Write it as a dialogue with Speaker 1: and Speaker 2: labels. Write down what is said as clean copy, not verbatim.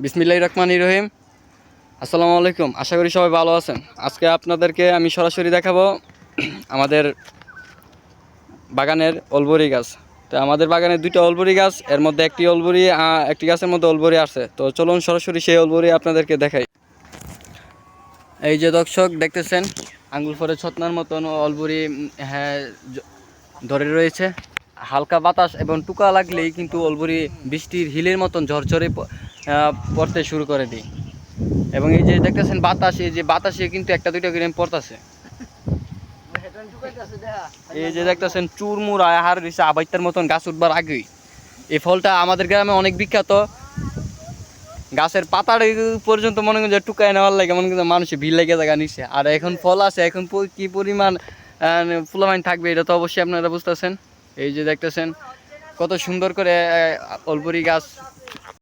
Speaker 1: বিসমিল্লাহির রহমানির রহিম। আসসালামু আলাইকুম। আশা করি সবাই ভালো আছেন। আজকে আপনাদেরকে আমি সরাসরি দেখাবো আমাদের বাগানের অলবরি গাছ। তো আমাদের বাগানে দুইটা অলবরি গাছ, এর মধ্যে একটি গাছের মধ্যে অলবরি আছে। তো চলুন সরাসরি সেই অলবরি আপনাদেরকে দেখাই। এই যে দর্শক দেখতেছেন, আঙ্গুল ফলে ছতনার মতন অলবরি হ্যাঁ ধরে রয়েছে। হালকা বাতাস এবং টুকা লাগলেই কিন্তু অলবরি বৃষ্টির হিলের মতন ঝরঝরে পড়তে শুরু করে দিই। এবং এই যে দেখতেছেন বাতাস, এই যে বাতাসে কিন্তু একটা দুইটা করে পড়তেছে। এই যে দেখতেছেন চুরমুর আহার দিচ্ছে আবাইতার মতন গাছ উঠবার আগেই। এই ফলটা আমাদের গ্রামে অনেক বিখ্যাত। গাছের পাতার পর্যন্ত মনে করেন যে টুকায় নেওয়ার লাগে মনে করেন মানুষের ভিড় লেগে জায়গা নিচ্ছে। আর এখন ফল আছে, এখন কি পরিমাণ ফুলমাইন থাকবে এটা তো অবশ্যই আপনারা বুঝতেছেন। এই যে দেখতেছেন কত সুন্দর করে অলবরি গাছ